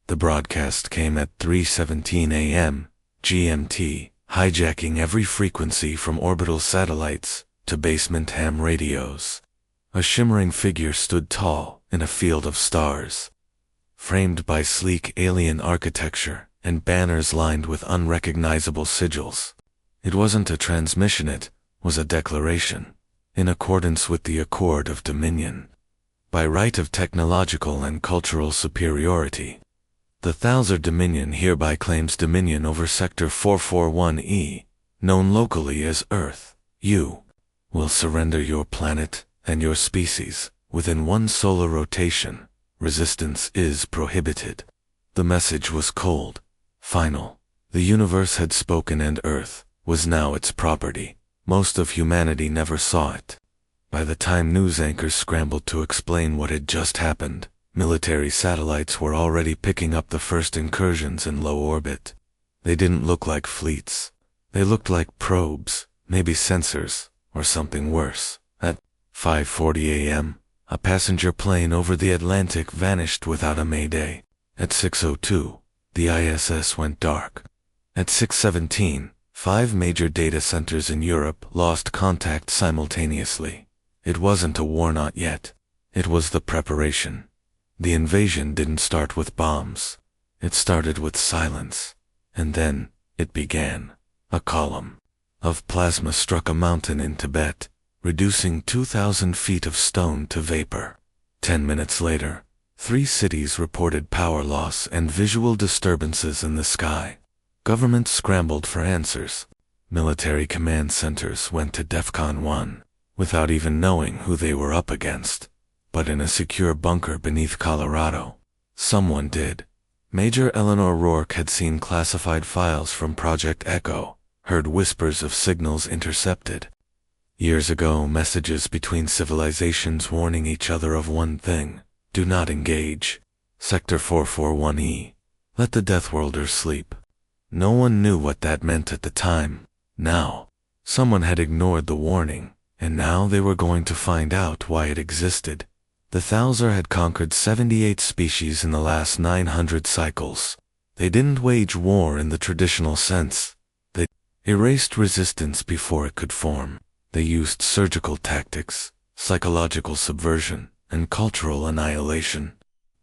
The broadcast came at 3:17 a.m. GMT, hijacking every frequency from orbital satellites to basement ham radios. A shimmering figure stood tall in a field of stars, framed by sleek alien architecture and banners lined with unrecognizable sigils. It wasn't a transmission, it was a declaration, in accordance with the Accord of Dominion. By right of technological and cultural superiority, the Thouser Dominion hereby claims dominion over Sector 441E, known locally as Earth. You will surrender your planet and your species within one solar rotation. Resistance is prohibited. The message was cold, final. The universe had spoken and Earth was now its property. Most of humanity never saw it. By the time news anchors scrambled to explain what had just happened, military satellites were already picking up the first incursions in low orbit. They didn't look like fleets. They looked like probes, maybe sensors, or something worse. At 5:40 a.m., a passenger plane over the Atlantic vanished without a mayday. At 6:02, the ISS went dark. At 6:17, 5 major data centers in Europe lost contact simultaneously. It wasn't a war, not yet. It was the preparation. The invasion didn't start with bombs. It started with silence. And then, it began. A column of plasma struck a mountain in Tibet, reducing 2,000 feet of stone to vapor. 10 minutes later, 3 cities reported power loss and visual disturbances in the sky. Governments scrambled for answers. Military command centers went to DEFCON 1, without even knowing who they were up against. But in a secure bunker beneath Colorado, someone did. Major Eleanor Rourke had seen classified files from Project Echo, heard whispers of signals intercepted. Years ago, messages between civilizations warning each other of one thing: do not engage. Sector 441E. Let the Deathworlders sleep. No one knew what that meant at the time. Now, someone had ignored the warning, and now they were going to find out why it existed. The Thouser had conquered 78 species in the last 900 cycles. They didn't wage war in the traditional sense. They erased resistance before it could form. They used surgical tactics, psychological subversion, and cultural annihilation.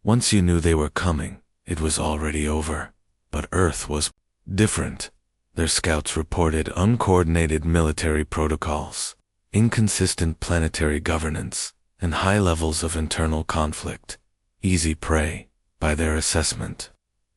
Once you knew they were coming, it was already over. But Earth was different. Their scouts reported uncoordinated military protocols, inconsistent planetary governance, and high levels of internal conflict. Easy prey, by their assessment.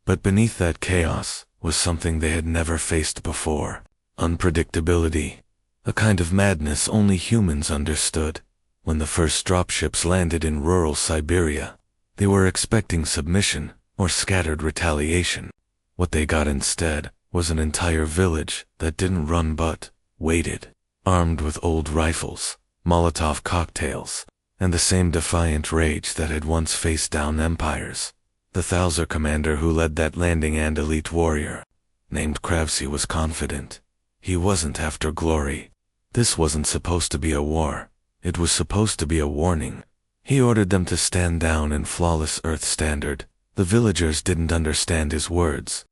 But beneath that chaos was something they had never faced before: unpredictability. A kind of madness only humans understood. When the first dropships landed in rural Siberia, they were expecting submission or scattered retaliation. What they got instead was an entire village that didn't run but waited, armed with old rifles, Molotov cocktails, and the same defiant rage that had once faced down empires. The Thouser commander who led that landing, and elite warrior, named Crave, was confident. He wasn't after glory. This wasn't supposed to be a war. It was supposed to be a warning. He ordered them to stand down in flawless Earth standard. The villagers didn't understand his words,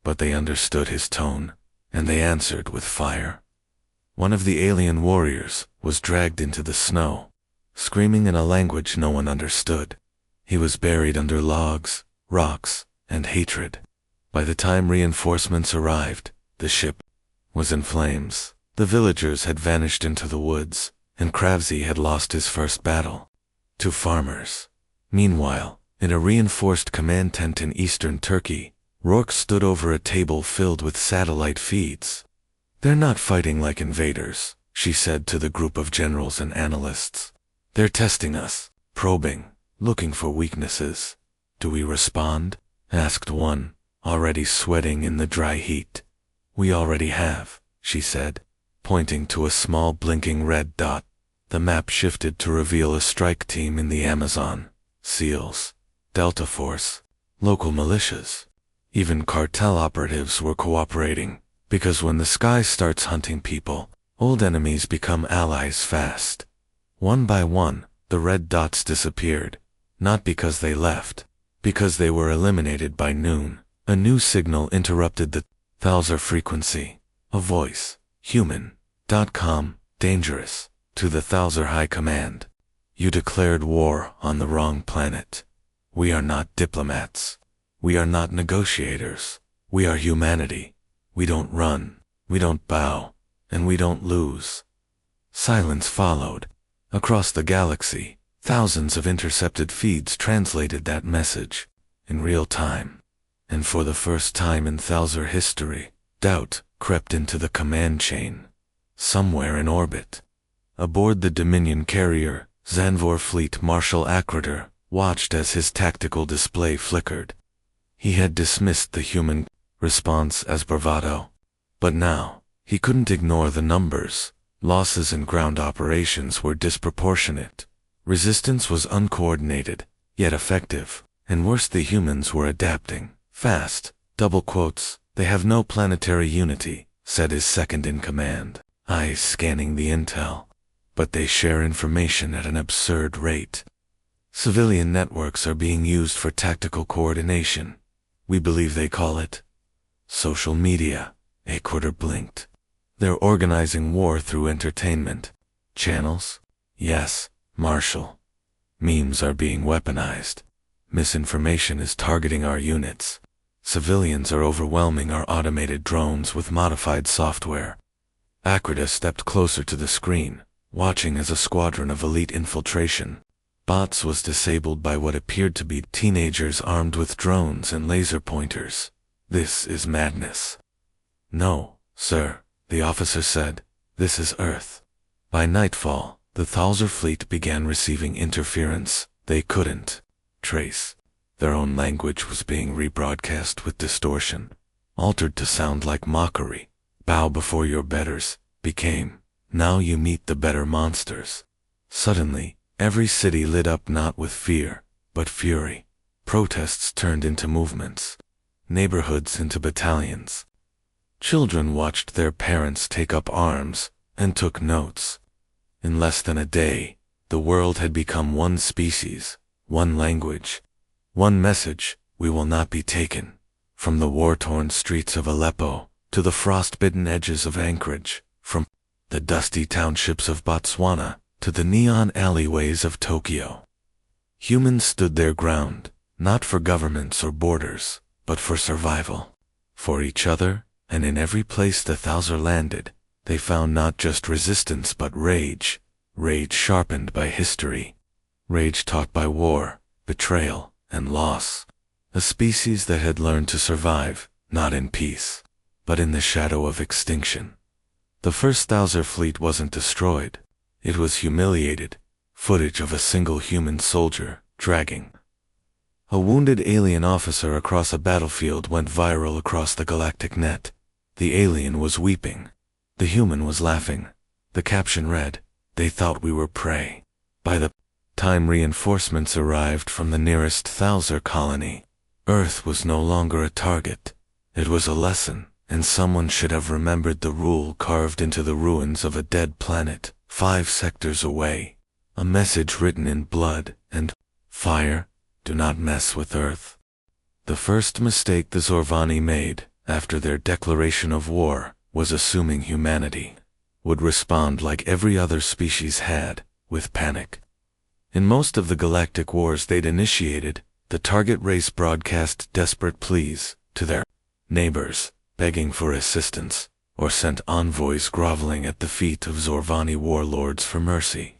but they understood his tone, and they answered with fire. One of the alien warriors was dragged into the snow, screaming in a language no one understood. He was buried under logs, rocks, and hatred. By the time reinforcements arrived, the ship was in flames. The villagers had vanished into the woods, and Kravzi had lost his first battle to farmers. Meanwhile, in a reinforced command tent in eastern Turkey, Rourke stood over a table filled with satellite feeds. "They're not fighting like invaders," she said to the group of generals and analysts. "They're testing us, probing, looking for weaknesses." "Do we respond?" asked one, already sweating in the dry heat. "We already have," she said, pointing to a small blinking red dot. The map shifted to reveal a strike team in the Amazon, SEALs, Delta Force, local militias. Even cartel operatives were cooperating, because when the sky starts hunting people, old enemies become allies fast. One by one, the red dots disappeared, not because they left, Because they were eliminated by noon, a new signal interrupted the Thouser frequency. A voice, human.com, dangerous, to the Thouser High Command. You declared war on the wrong planet. We are not diplomats. We are not negotiators. We are humanity. We don't run, we don't bow, and we don't lose. Silence followed. Across the galaxy, thousands of intercepted feeds translated that message in real time. And for the first time in Thouser history, doubt crept into the command chain. Somewhere in orbit, aboard the Dominion carrier, Zanvor Fleet Marshal Acritor watched as his tactical display flickered. He had dismissed the human response as bravado. But now, he couldn't ignore the numbers. Losses in ground operations were disproportionate. Resistance was uncoordinated, yet effective. And worse, the humans were adapting. Fast, double quotes, they have no planetary unity, said his second-in-command, eyes scanning the intel. But they share information at an absurd rate. Civilian networks are being used for tactical coordination. We believe they call it social media. Acritor blinked. They're organizing war through entertainment. Channels? Yes, Marshal. Memes are being weaponized. Misinformation is targeting our units. Civilians are overwhelming our automated drones with modified software. Acritor stepped closer to the screen, watching as a squadron of elite infiltration bots was disabled by what appeared to be teenagers armed with drones and laser pointers. This is madness. No, sir, the officer said. This is Earth. By nightfall, the Thouser fleet began receiving interference they couldn't trace. Their own language was being rebroadcast with distortion, altered to sound like mockery. Bow before your betters became, now you meet the better monsters. Suddenly, every city lit up not with fear, but fury. Protests turned into movements, neighborhoods into battalions. Children watched their parents take up arms and took notes. In less than a day, the world had become one species, one language, one message: we will not be taken. From the war-torn streets of Aleppo to the frost-bitten edges of Anchorage, from the dusty townships of Botswana to the neon alleyways of Tokyo. Humans stood their ground, not for governments or borders, but for survival. For each other, and in every place the Thouser landed, they found not just resistance but rage. Rage sharpened by history. Rage taught by war, betrayal, and loss. A species that had learned to survive, not in peace, but in the shadow of extinction. The first Thouser fleet wasn't destroyed. It was humiliated. Footage of a single human soldier dragging a wounded alien officer across a battlefield went viral across the galactic net. The alien was weeping. The human was laughing. The caption read, "They thought we were prey." By the time reinforcements arrived from the nearest Thouser colony, Earth was no longer a target. It was a lesson, and someone should have remembered the rule carved into the ruins of a dead planet 5 sectors away. A message written in blood and fire: do not mess with Earth. The first mistake the Zorvani made, after their declaration of war, was assuming humanity would respond like every other species had, with panic. In most of the galactic wars they'd initiated, the target race broadcast desperate pleas to their neighbors, begging for assistance, or sent envoys groveling at the feet of Zorvani warlords for mercy.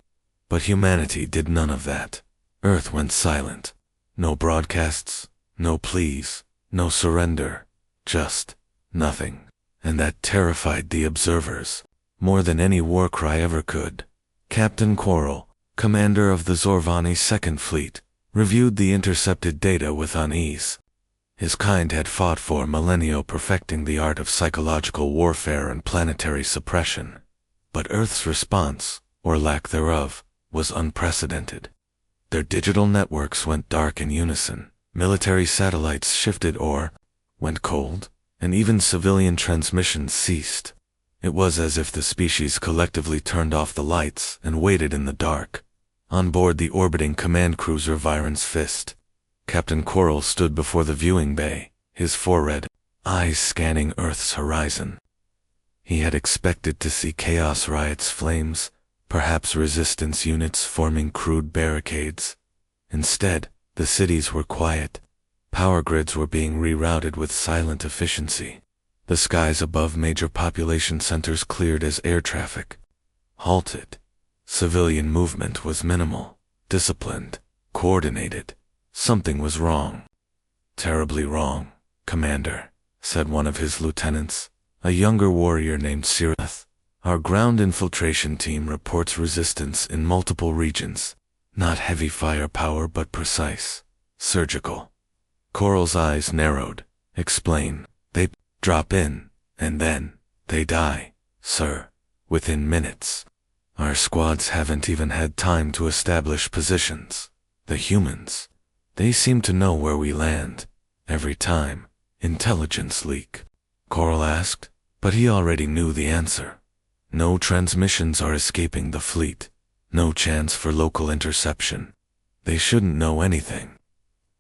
But humanity did none of that. Earth went silent. No broadcasts, no pleas, no surrender, just nothing. And that terrified the observers more than any war cry ever could. Captain Quarrel, commander of the Zorvani Second Fleet, reviewed the intercepted data with unease. His kind had fought for millennia perfecting the art of psychological warfare and planetary suppression. But Earth's response, or lack thereof, was unprecedented. Their digital networks went dark in unison, military satellites shifted or went cold, and even civilian transmissions ceased. It was as if the species collectively turned off the lights and waited in the dark. On board the orbiting command cruiser Viren's Fist, Captain Coral stood before the viewing bay, his forehead, eyes scanning Earth's horizon. He had expected to see chaos riots, flames, perhaps resistance units forming crude barricades. Instead, the cities were quiet. Power grids were being rerouted with silent efficiency. The skies above major population centers cleared as air traffic halted. Civilian movement was minimal, disciplined, coordinated. Something was wrong. Terribly wrong, Commander, said one of his lieutenants, a younger warrior named Sirith. Our ground infiltration team reports resistance in multiple regions. Not heavy firepower but precise, surgical. Coral's eyes narrowed. Explain. They drop in, and then they die, sir, within minutes. Our squads haven't even had time to establish positions. The humans, they seem to know where we land. Every time. Intelligence leak. Coral asked, but he already knew the answer. No transmissions are escaping the fleet. No chance for local interception. They shouldn't know anything.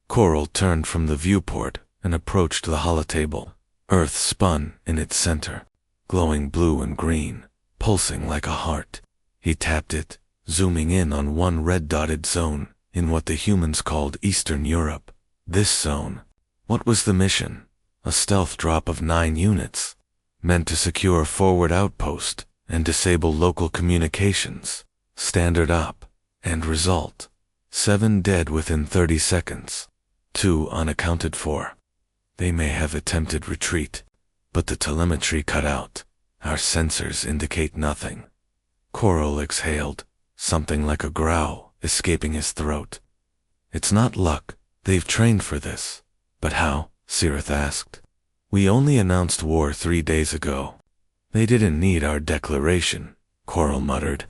Coral turned from the viewport and approached the holotable. Earth spun in its center, glowing blue and green, pulsing like a heart. He tapped it, zooming in on one red-dotted zone in what the humans called Eastern Europe. This zone. What was the mission? A stealth drop of 9 units, meant to secure forward outpost and disable local communications. Standard op. End result. 7 dead within 30 seconds. 2 unaccounted for. They may have attempted retreat, but the telemetry cut out. Our sensors indicate nothing. Coral exhaled, something like a growl escaping his throat. It's not luck. They've trained for this. But how? Sirith asked. We only announced war 3 days ago. They didn't need our declaration, Coral muttered.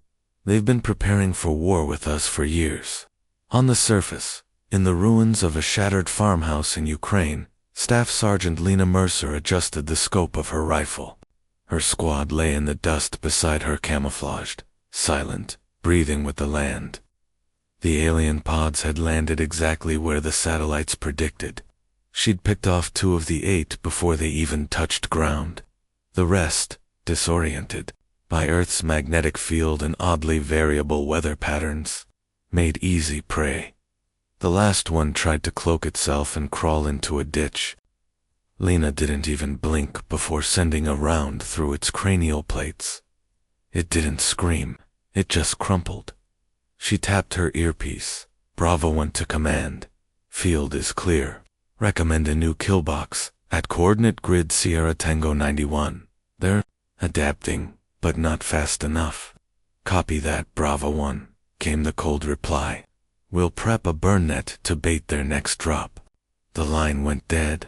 They've been preparing for war with us for years. On the surface, in the ruins of a shattered farmhouse in Ukraine, Staff Sergeant Lena Mercer adjusted the scope of her rifle. Her squad lay in the dust beside her, camouflaged, silent, breathing with the land. The alien pods had landed exactly where the satellites predicted. She'd picked off 2 of the 8 before they even touched ground. The rest, disoriented by Earth's magnetic field and oddly variable weather patterns, made easy prey. The last one tried to cloak itself and crawl into a ditch. Lena didn't even blink before sending a round through its cranial plates. It didn't scream, it just crumpled. She tapped her earpiece. Bravo went to command. Field is clear. Recommend a new kill box at coordinate grid Sierra Tango 91. They're adapting, but not fast enough. Copy that, Bravo 1, came the cold reply. We'll prep a burn net to bait their next drop. The line went dead.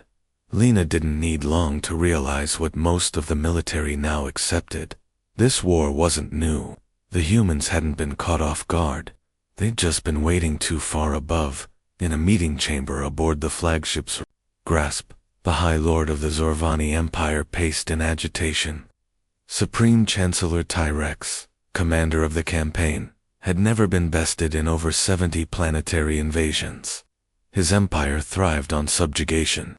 Lena didn't need long to realize what most of the military now accepted. This war wasn't new. The humans hadn't been caught off guard. They'd just been waiting too far above, in a meeting chamber aboard the flagship's grasp. The High Lord of the Zorvani Empire paced in agitation. Supreme Chancellor Tyrex, commander of the campaign, had never been bested in over 70 planetary invasions. His empire thrived on subjugation.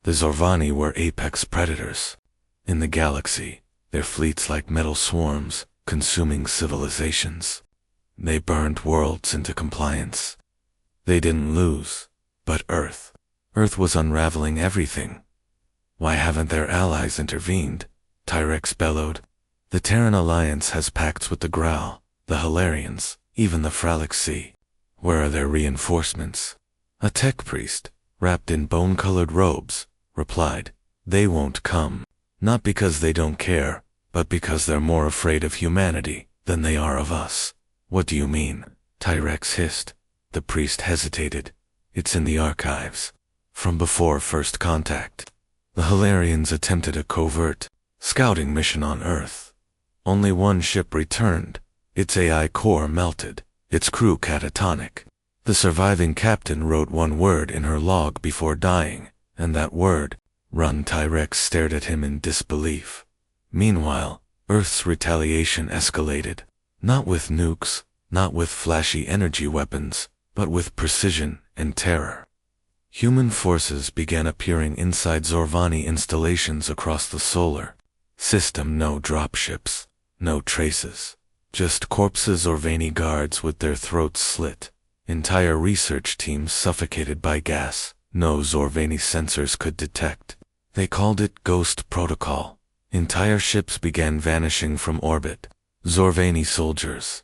The Zorvani were apex predators. In the galaxy, their fleets like metal swarms, consuming civilizations. They burned worlds into compliance. They didn't lose, but Earth. Earth was unraveling everything. Why haven't their allies intervened? Tyrex bellowed. The Terran Alliance has pacts with the Growl, the Hilarians, even the Fralic Sea. Where are their reinforcements? A tech priest, wrapped in bone-colored robes, replied. They won't come. Not because they don't care, but because they're more afraid of humanity than they are of us. What do you mean? Tyrex hissed. The priest hesitated. It's in the archives. From before first contact. The Hilarians attempted a covert scouting mission on Earth. Only one ship returned. Its AI core melted, its crew catatonic. The surviving captain wrote one word in her log before dying, and that word, run. Tyrex stared at him in disbelief. Meanwhile, Earth's retaliation escalated. Not with nukes, not with flashy energy weapons, but with precision and terror. Human forces began appearing inside Zorvani installations across the solar system. No dropships, no traces, just corpses or Zorvani guards with their throats slit. Entire research teams suffocated by gas no Zorvani sensors could detect. They called it Ghost Protocol. Entire ships began vanishing from orbit. Zorvani soldiers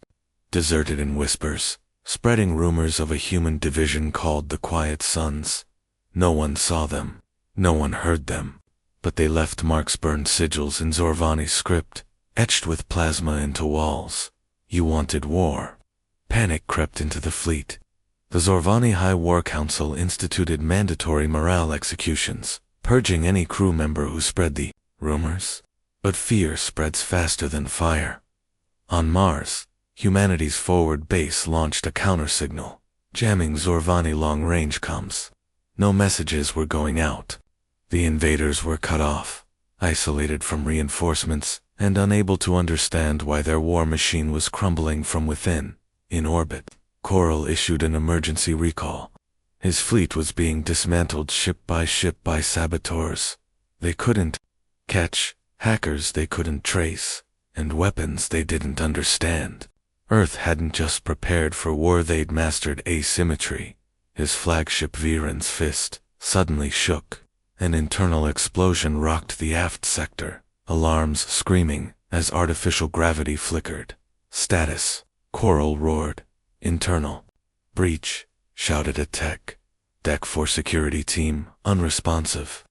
deserted in whispers, spreading rumors of a human division called the Quiet Sons. No one saw them, no one heard them, but they left marks, burned sigils in Zorvani script, etched with plasma into walls. You wanted war. Panic crept into the fleet. The Zorvani High War Council instituted mandatory morale executions, purging any crew member who spread the rumors. But fear spreads faster than fire. On Mars, humanity's forward base launched a countersignal, jamming Zorvani long-range comms. No messages were going out. The invaders were cut off, isolated from reinforcements, and unable to understand why their war machine was crumbling from within. In orbit, Coral issued an emergency recall. His fleet was being dismantled ship by saboteurs. They couldn't catch, hackers they couldn't trace, and weapons they didn't understand. Earth hadn't just prepared for war, they'd mastered asymmetry. His flagship Viren's fist suddenly shook. An internal explosion rocked the aft sector, alarms screaming as artificial gravity flickered. Status, Coral roared. Internal. Breach, shouted a tech. Deck 4 security team, unresponsive.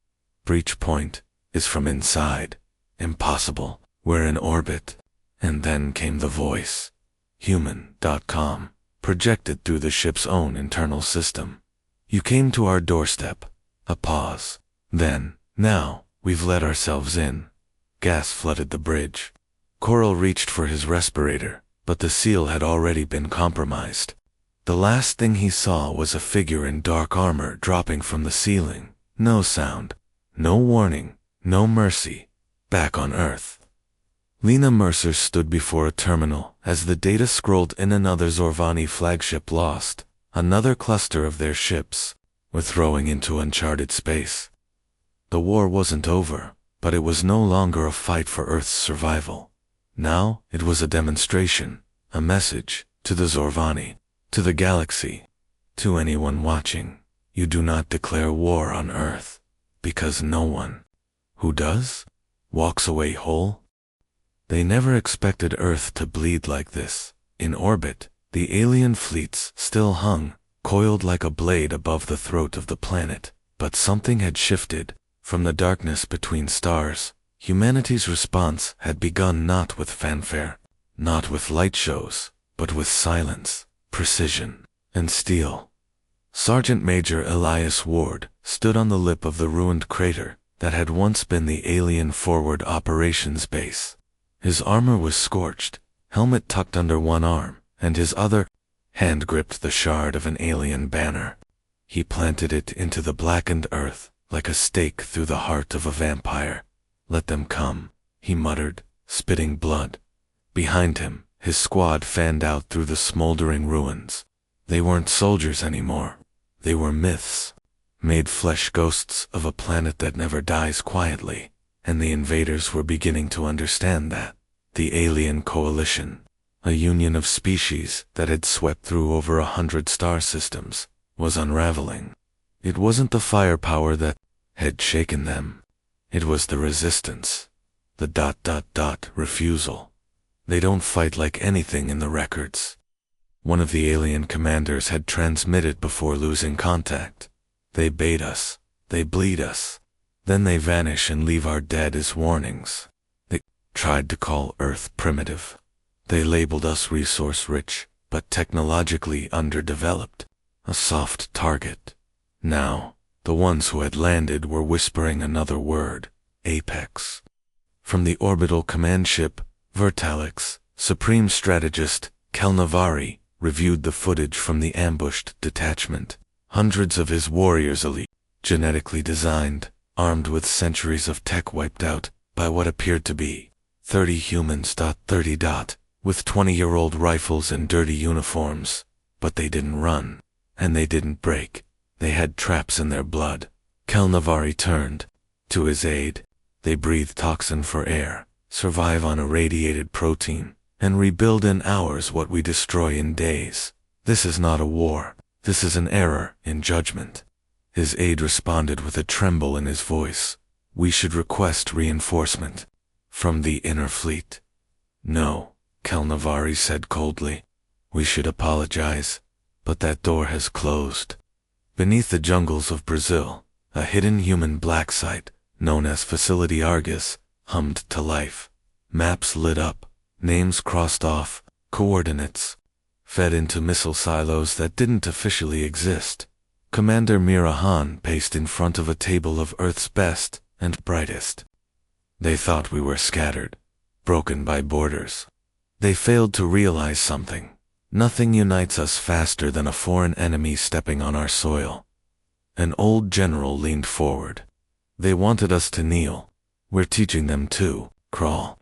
Breach point is from inside. Impossible, we're in orbit. And then came the voice. Human.com, projected through the ship's own internal system. You came to our doorstep. A pause. Then, now, we've let ourselves in. Gas flooded the bridge. Coral reached for his respirator, but the seal had already been compromised. The last thing he saw was a figure in dark armor dropping from the ceiling. No sound, no warning, no mercy. Back on Earth. Lena Mercer stood before a terminal as the data scrolled in. Another Zorvani flagship lost. Another cluster of their ships were throwing into uncharted space. The war wasn't over, but it was no longer a fight for Earth's survival. Now, it was a demonstration, a message, to the Zorvani, to the galaxy, to anyone watching. You do not declare war on Earth, because no one who does walks away whole. They never expected Earth to bleed like this. In orbit, the alien fleets still hung, coiled like a blade above the throat of the planet. But something had shifted. From the darkness between stars, humanity's response had begun, not with fanfare, not with light shows, but with silence, precision, and steel. Sergeant Major Elias Ward stood on the lip of the ruined crater that had once been the alien forward operations base. His armor was scorched, helmet tucked under one arm, and his other hand gripped the shard of an alien banner. He planted it into the blackened earth, like a stake through the heart of a vampire. Let them come, he muttered, spitting blood. Behind him, his squad fanned out through the smoldering ruins. They weren't soldiers anymore. They were myths, made flesh ghosts of a planet that never dies quietly, and the invaders were beginning to understand that. The alien coalition, a union of species that had swept through over 100 star systems, was unraveling. It wasn't the firepower that had shaken them. It was the resistance. The refusal. They don't fight like anything in the records. One of the alien commanders had transmitted before losing contact. They bait us. They bleed us. Then they vanish and leave our dead as warnings. They tried to call Earth primitive. They labeled us resource-rich, but technologically underdeveloped. A soft target. Now, the ones who had landed were whispering another word, Apex. From the orbital command ship, Vertalix, Supreme Strategist Kelnavari reviewed the footage from the ambushed detachment. Hundreds of his warriors, elite, genetically designed, armed with centuries of tech wiped out by what appeared to be 30 humans. 30. With 20-year-old rifles and dirty uniforms. But they didn't run. And they didn't break. They had traps in their blood. Kelnavari turned to his aid. They breathe toxin for air, survive on irradiated protein, and rebuild in hours what we destroy in days. This is not a war. This is an error in judgment. His aide responded with a tremble in his voice. We should request reinforcement from the inner fleet. No, Kelnavari said coldly. We should apologize, but that door has closed. Beneath the jungles of Brazil, a hidden human black site, known as Facility Argus, hummed to life. Maps lit up, names crossed off, coordinates fed into missile silos that didn't officially exist. Commander Mirahan paced in front of a table of Earth's best and brightest. They thought we were scattered, broken by borders. They failed to realize something. Nothing unites us faster than a foreign enemy stepping on our soil. An old general leaned forward. They wanted us to kneel. We're teaching them to crawl.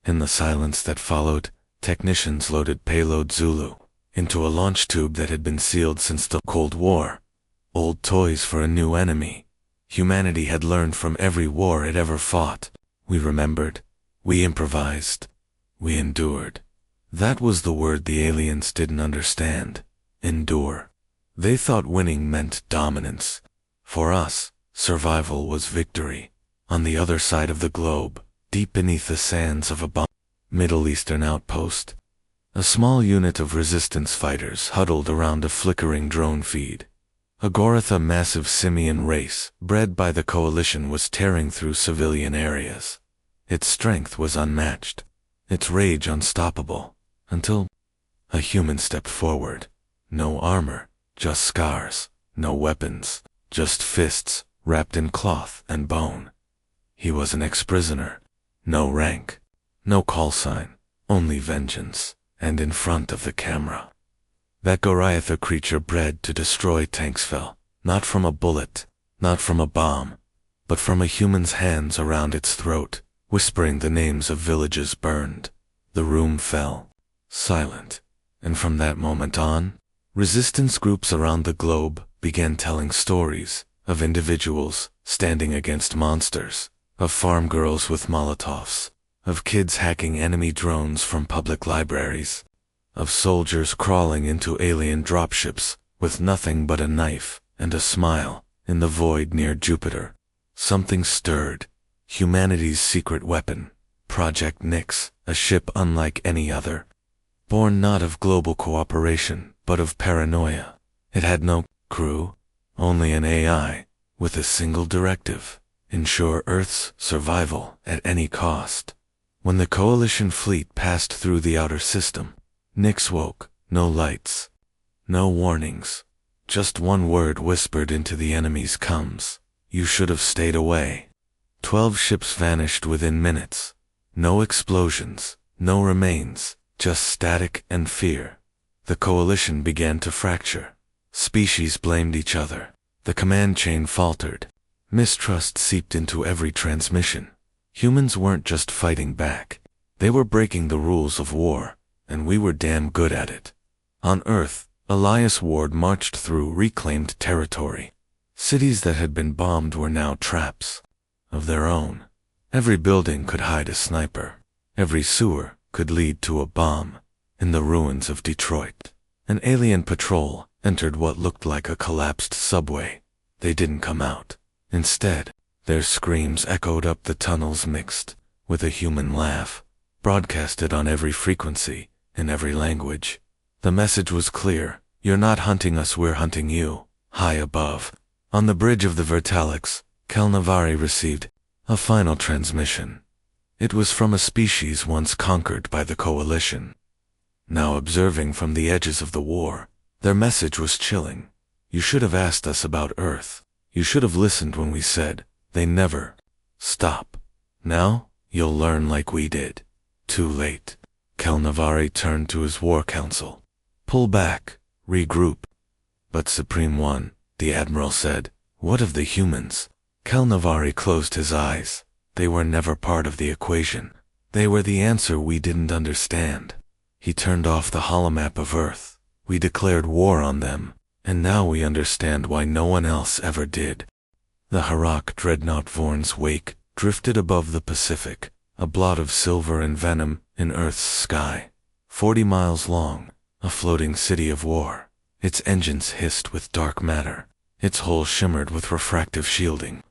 In the silence that followed, technicians loaded payload Zulu into a launch tube that had been sealed since the Cold War. Old toys for a new enemy. Humanity had learned from every war it ever fought. We remembered. We improvised. We endured. That was the word the aliens didn't understand. Endure. They thought winning meant dominance. For us, survival was victory. On the other side of the globe, deep beneath the sands of a Middle Eastern outpost, a small unit of resistance fighters huddled around a flickering drone feed. Agoratha, massive simian race, bred by the coalition, was tearing through civilian areas. Its strength was unmatched, its rage unstoppable, until a human stepped forward. No armor, just scars, no weapons, just fists wrapped in cloth and bone. He was an ex-prisoner. No rank, no call sign, only vengeance, and in front of the camera. That Goliath creature bred to destroy tanks fell, not from a bullet, not from a bomb, but from a human's hands around its throat, whispering the names of villages burned. The room fell, silent, and from that moment on, resistance groups around the globe began telling stories of individuals standing against monsters, of farm girls with Molotovs, of kids hacking enemy drones from public libraries, of soldiers crawling into alien dropships with nothing but a knife and a smile in the void near Jupiter. Something stirred. Humanity's secret weapon, Project Nyx, a ship unlike any other, born not of global cooperation, but of paranoia. It had no crew, only an AI, with a single directive: ensure Earth's survival at any cost. When the coalition fleet passed through the outer system, Nyx woke. No lights, no warnings, just one word whispered into the enemy's comms: you should have stayed away. 12 ships vanished within minutes. No explosions, no remains, just static and fear. The coalition began to fracture. Species blamed each other. The command chain faltered. Mistrust seeped into every transmission. Humans weren't just fighting back. They were breaking the rules of war, and we were damn good at it. On Earth, Elias Ward marched through reclaimed territory. Cities that had been bombed were now traps of their own. Every building could hide a sniper. Every sewer could lead to a bomb. In the ruins of Detroit, an alien patrol entered what looked like a collapsed subway. They didn't come out. Instead, their screams echoed up the tunnels mixed with a human laugh, broadcasted on every frequency, in every language. The message was clear: you're not hunting us, we're hunting you. High above, on the bridge of the Vertalix, Kelnavari received a final transmission. It was from a species once conquered by the coalition. Now observing from the edges of the war, their message was chilling. You should have asked us about Earth. You should have listened when we said, they never stop. Now, you'll learn like we did. Too late. Kelnavari turned to his war council. Pull back, regroup. But Supreme One, the Admiral said, what of the humans? Kelnavari closed his eyes. They were never part of the equation. They were the answer we didn't understand. He turned off the holomap of Earth. We declared war on them, And now we understand why no one else ever did. The Harak dreadnought Vorn's wake drifted above the Pacific, a blot of silver and venom in Earth's sky. 40 miles long, a floating city of war. Its engines hissed with dark matter. Its hull shimmered with refractive shielding.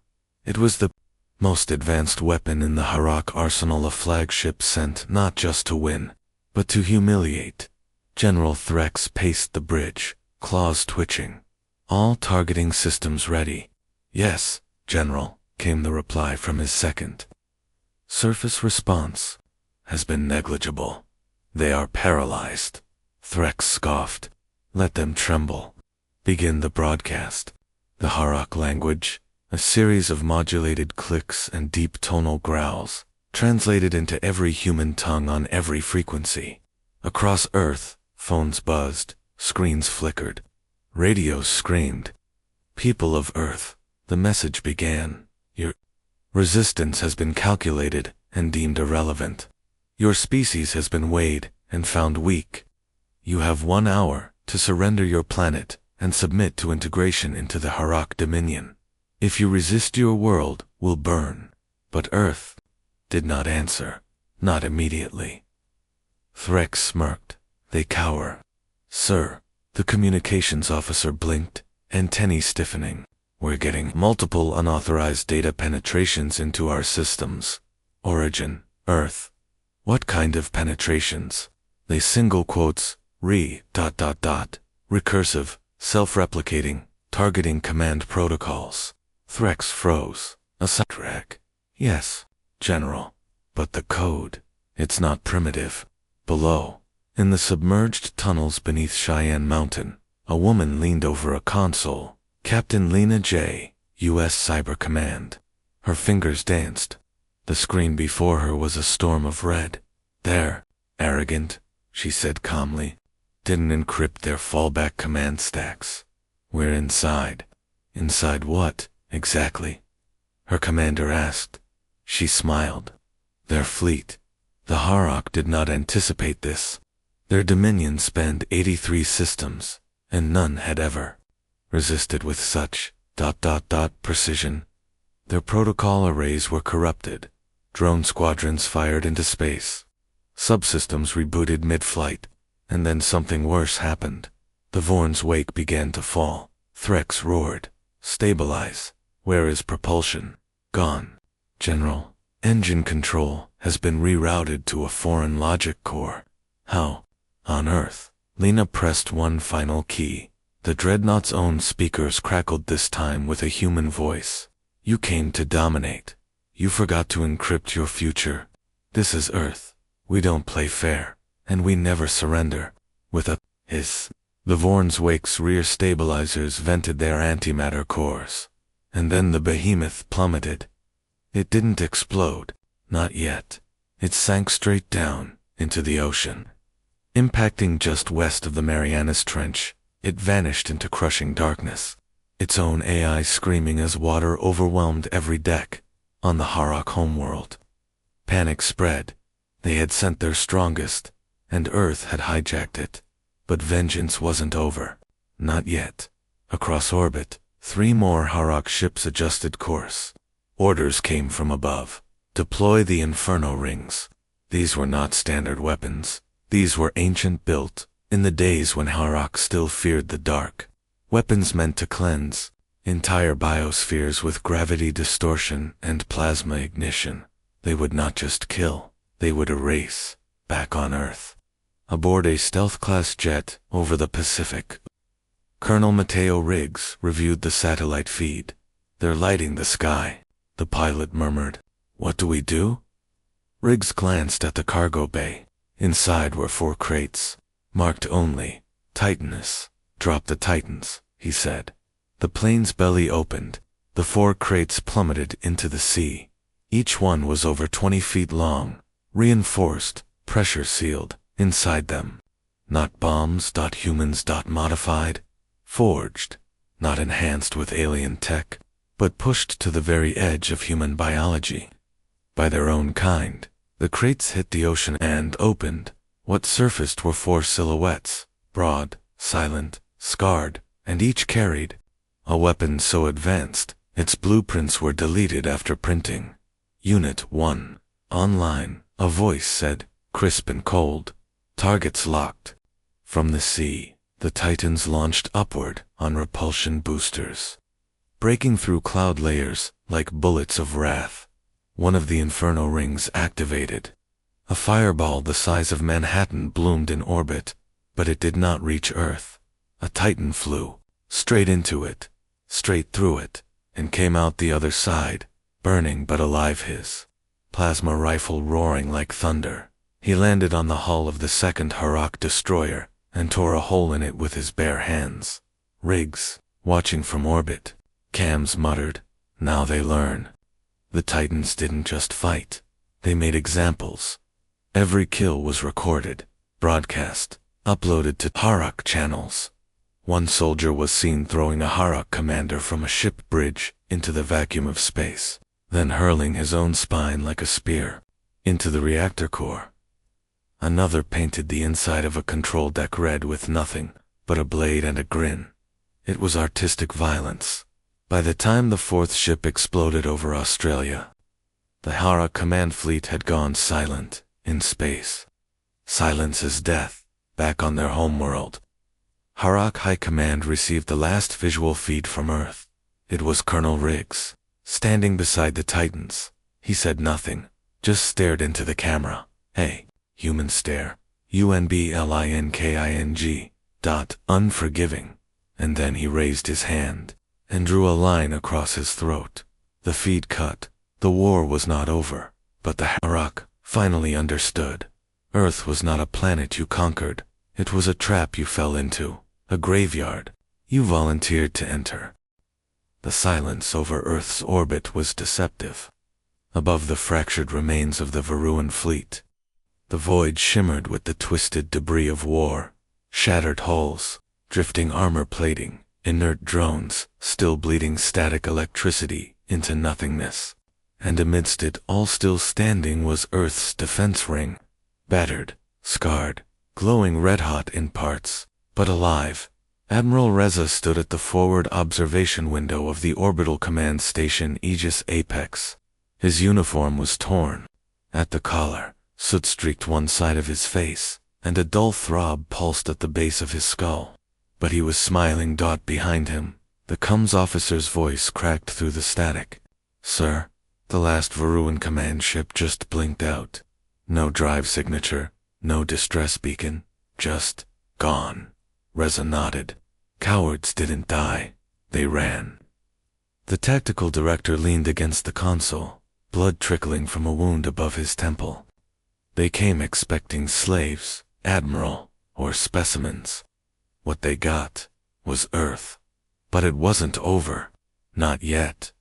It was the most advanced weapon in the Harak arsenal, a flagship sent not just to win, but to humiliate. General Threx paced the bridge, claws twitching. All targeting systems ready. Yes, General, came the reply from his second. Surface response has been negligible. They are paralyzed. Threx scoffed. Let them tremble. Begin the broadcast. The Harak language, a series of modulated clicks and deep tonal growls, translated into every human tongue on every frequency. Across Earth, phones buzzed, screens flickered, radios screamed. People of Earth, the message began. Your resistance has been calculated and deemed irrelevant. Your species has been weighed and found weak. You have 1 hour to surrender your planet and submit to integration into the Harak Dominion. If you resist, your world will burn. But Earth did not answer, not immediately. Threx smirked. They cower. Sir, the communications officer blinked, antennae stiffening. We're getting multiple unauthorized data penetrations into our systems. Origin, Earth. What kind of penetrations? They single quotes, recursive, self-replicating, targeting command protocols. Threx froze. A sidetrack. Yes, General. But the code, it's not primitive. Below, in the submerged tunnels beneath Cheyenne Mountain, a woman leaned over a console. Captain Lena J., U.S. Cyber Command. Her fingers danced. The screen before her was a storm of red. There, arrogant, she said calmly. Didn't encrypt their fallback command stacks. We're inside. Inside what, exactly? Her commander asked. She smiled. Their fleet. The Harak did not anticipate this. Their dominion spanned 83 systems, and none had ever resisted with such ... precision. Their protocol arrays were corrupted. Drone squadrons fired into space. Subsystems rebooted mid-flight, and then something worse happened. The Vorn's wake began to fall. Threx roared. Stabilize. Where is propulsion? Gone. General, engine control has been rerouted to a foreign logic core. How? On Earth. Lena pressed one final key. The dreadnought's own speakers crackled, this time with a human voice. You came to dominate. You forgot to encrypt your future. This is Earth. We don't play fair, and we never surrender. With a hiss, the Vorn's wake's rear stabilizers vented their antimatter cores. And then the behemoth plummeted. It didn't explode. Not yet. It sank straight down into the ocean. Impacting just west of the Marianas Trench, it vanished into crushing darkness, its own AI screaming as water overwhelmed every deck on the Harak homeworld. Panic spread. They had sent their strongest, and Earth had hijacked it. But vengeance wasn't over. Not yet. Across orbit, 3 more Harak ships adjusted course. Orders came from above. Deploy the Inferno rings. These were not standard weapons. These were ancient, built in the days when Harak still feared the dark. Weapons meant to cleanse entire biospheres with gravity distortion and plasma ignition. They would not just kill, they would erase, back on Earth. Aboard a stealth-class jet over the Pacific, Colonel Mateo Riggs reviewed the satellite feed. They're lighting the sky, the pilot murmured. What do we do? Riggs glanced at the cargo bay. Inside were 4 crates, marked only Titanus. Drop the Titans, he said. The plane's belly opened. The 4 crates plummeted into the sea. Each one was over 20 feet long, reinforced, pressure sealed, inside them. Not bombs, humans, modified, forged, not enhanced with alien tech, but pushed to the very edge of human biology. By their own kind, the crates hit the ocean and opened. What surfaced were 4 silhouettes, broad, silent, scarred, and each carried a weapon so advanced, its blueprints were deleted after printing. Unit 1. Online, a voice said, crisp and cold. Targets locked. From the sea, the Titans launched upward on repulsion boosters, breaking through cloud layers like bullets of wrath. One of the inferno rings activated. A fireball the size of Manhattan bloomed in orbit, but it did not reach Earth. A Titan flew straight into it, straight through it, and came out the other side, burning but alive, his plasma rifle roaring like thunder. He landed on the hull of the second Harak destroyer and tore a hole in it with his bare hands. Riggs, watching from orbit, Cams muttered, "Now they learn." The Titans didn't just fight. They made examples. Every kill was recorded, broadcast, uploaded to Harak channels. One soldier was seen throwing a Harak commander from a ship bridge into the vacuum of space, then hurling his own spine like a spear into the reactor core. Another painted the inside of a control deck red with nothing but a blade and a grin. It was artistic violence. By the time the fourth ship exploded over Australia, the Harak command fleet had gone silent in space. Silence as death, back on their homeworld. Harak High Command received the last visual feed from Earth. It was Colonel Riggs, standing beside the Titans. He said nothing, just stared into the camera. Hey, human stare. UNBLINKING. Unforgiving. And then he raised his hand and drew a line across his throat. The feed cut. The war was not over, but the Harak finally understood. Earth was not a planet you conquered. It was a trap you fell into, a graveyard you volunteered to enter. The silence over Earth's orbit was deceptive. Above the fractured remains of the Varuan fleet, the void shimmered with the twisted debris of war, shattered hulls, drifting armor plating, inert drones, still bleeding static electricity into nothingness. And amidst it all still standing was Earth's defense ring, battered, scarred, glowing red-hot in parts, but alive. Admiral Reza stood at the forward observation window of the Orbital Command Station Aegis Apex. His uniform was torn. At the collar, soot streaked one side of his face, and a dull throb pulsed at the base of his skull. But he was smiling. Behind him, the comms officer's voice cracked through the static. "Sir, the last Varuan command ship just blinked out. No drive signature, no distress beacon, just gone." Reza nodded. "Cowards didn't die, they ran." The tactical director leaned against the console, blood trickling from a wound above his temple. "They came expecting slaves, Admiral, or specimens. What they got was Earth. But it wasn't over. Not yet."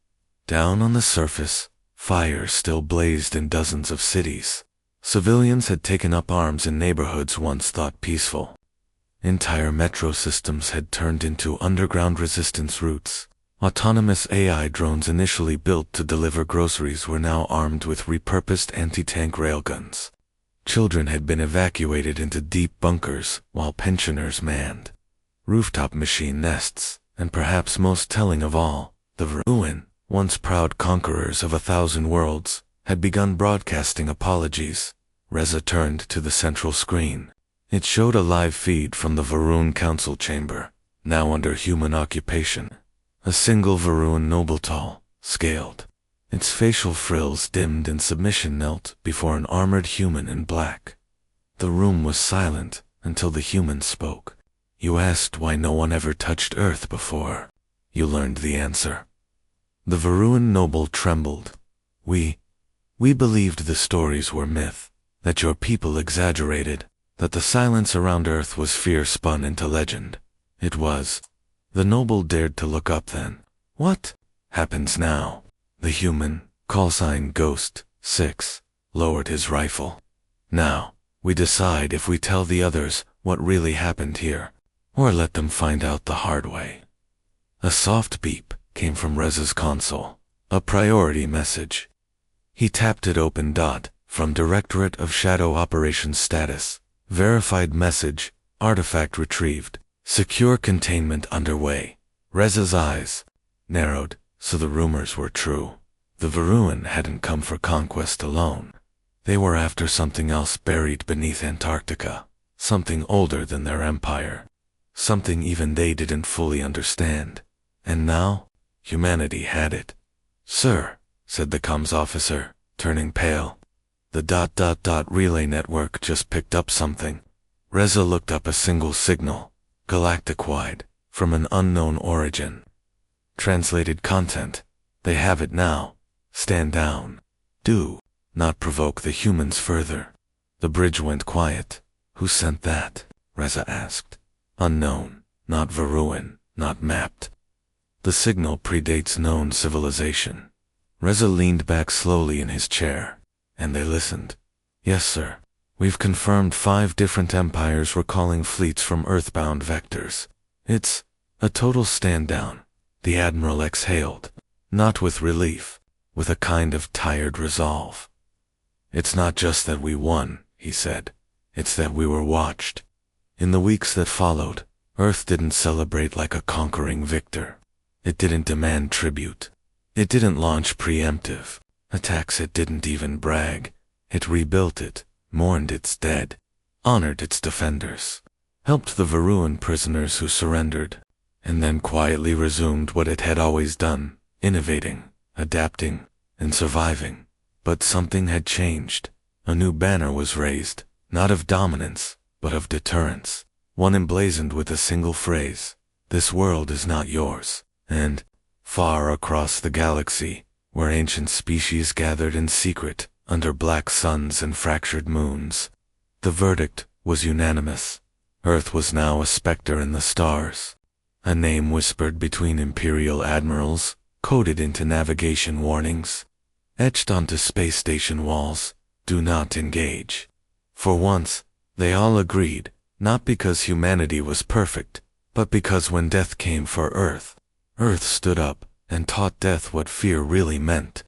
Down on the surface, fire still blazed in dozens of cities. Civilians had taken up arms in neighborhoods once thought peaceful. Entire metro systems had turned into underground resistance routes. Autonomous AI drones initially built to deliver groceries were now armed with repurposed anti-tank railguns. Children had been evacuated into deep bunkers while pensioners manned rooftop machine nests, and perhaps most telling of all, the Varuan, once proud conquerors of 1,000 worlds, had begun broadcasting apologies. Reza turned to the central screen. It showed a live feed from the Varuan council chamber, now under human occupation. A single Varuan noble scaled. Its facial frills dimmed and submission knelt before an armored human in black. The room was silent until the human spoke. "You asked why no one ever touched Earth before. You learned the answer." The Varuan noble trembled. We believed the stories were myth, that your people exaggerated, that the silence around Earth was fear spun into legend. It was." The noble dared to look up then. "What happens now?" The human, callsign Ghost 6, lowered his rifle. "Now, we decide if we tell the others what really happened here, or let them find out the hard way." A soft beep came from Reza's console, a priority message. He tapped it open. From Directorate of Shadow Operations Status, verified message, artifact retrieved, Secure containment underway. Reza's eyes narrowed, so the rumors were true. The Varuan hadn't come for conquest alone. They were after something else buried beneath Antarctica. Something older than their empire. Something even they didn't fully understand. And now, humanity had it. "Sir," said the comms officer, turning pale. The relay network just picked up something. Reza looked up a single signal, galactic-wide, from an unknown origin. Translated content. "They have it now. Stand down. Do not provoke the humans further." The bridge went quiet. "Who sent that?" Reza asked. "Unknown. Not Varuan. Not mapped. The signal predates known civilization." Reza leaned back slowly in his chair, and they listened. "Yes, sir. We've confirmed 5 different empires were calling fleets from earthbound vectors. It's a total stand-down." The Admiral exhaled, not with relief, with a kind of tired resolve. "It's not just that we won," he said. "It's that we were watched." In the weeks that followed, Earth didn't celebrate like a conquering victor. It didn't demand tribute. It didn't launch preemptive attacks. It didn't even brag. It rebuilt it, mourned its dead, honored its defenders, helped the Varuan prisoners who surrendered, and then quietly resumed what it had always done, innovating, adapting, and surviving. But something had changed. A new banner was raised, not of dominance, but of deterrence. One emblazoned with a single phrase: "This world is not yours." And, far across the galaxy, where ancient species gathered in secret, under black suns and fractured moons, the verdict was unanimous. Earth was now a specter in the stars. A name whispered between Imperial admirals, coded into navigation warnings, etched onto space station walls: "Do not engage." For once, they all agreed, not because humanity was perfect, but because when death came for Earth, Earth stood up and taught death what fear really meant.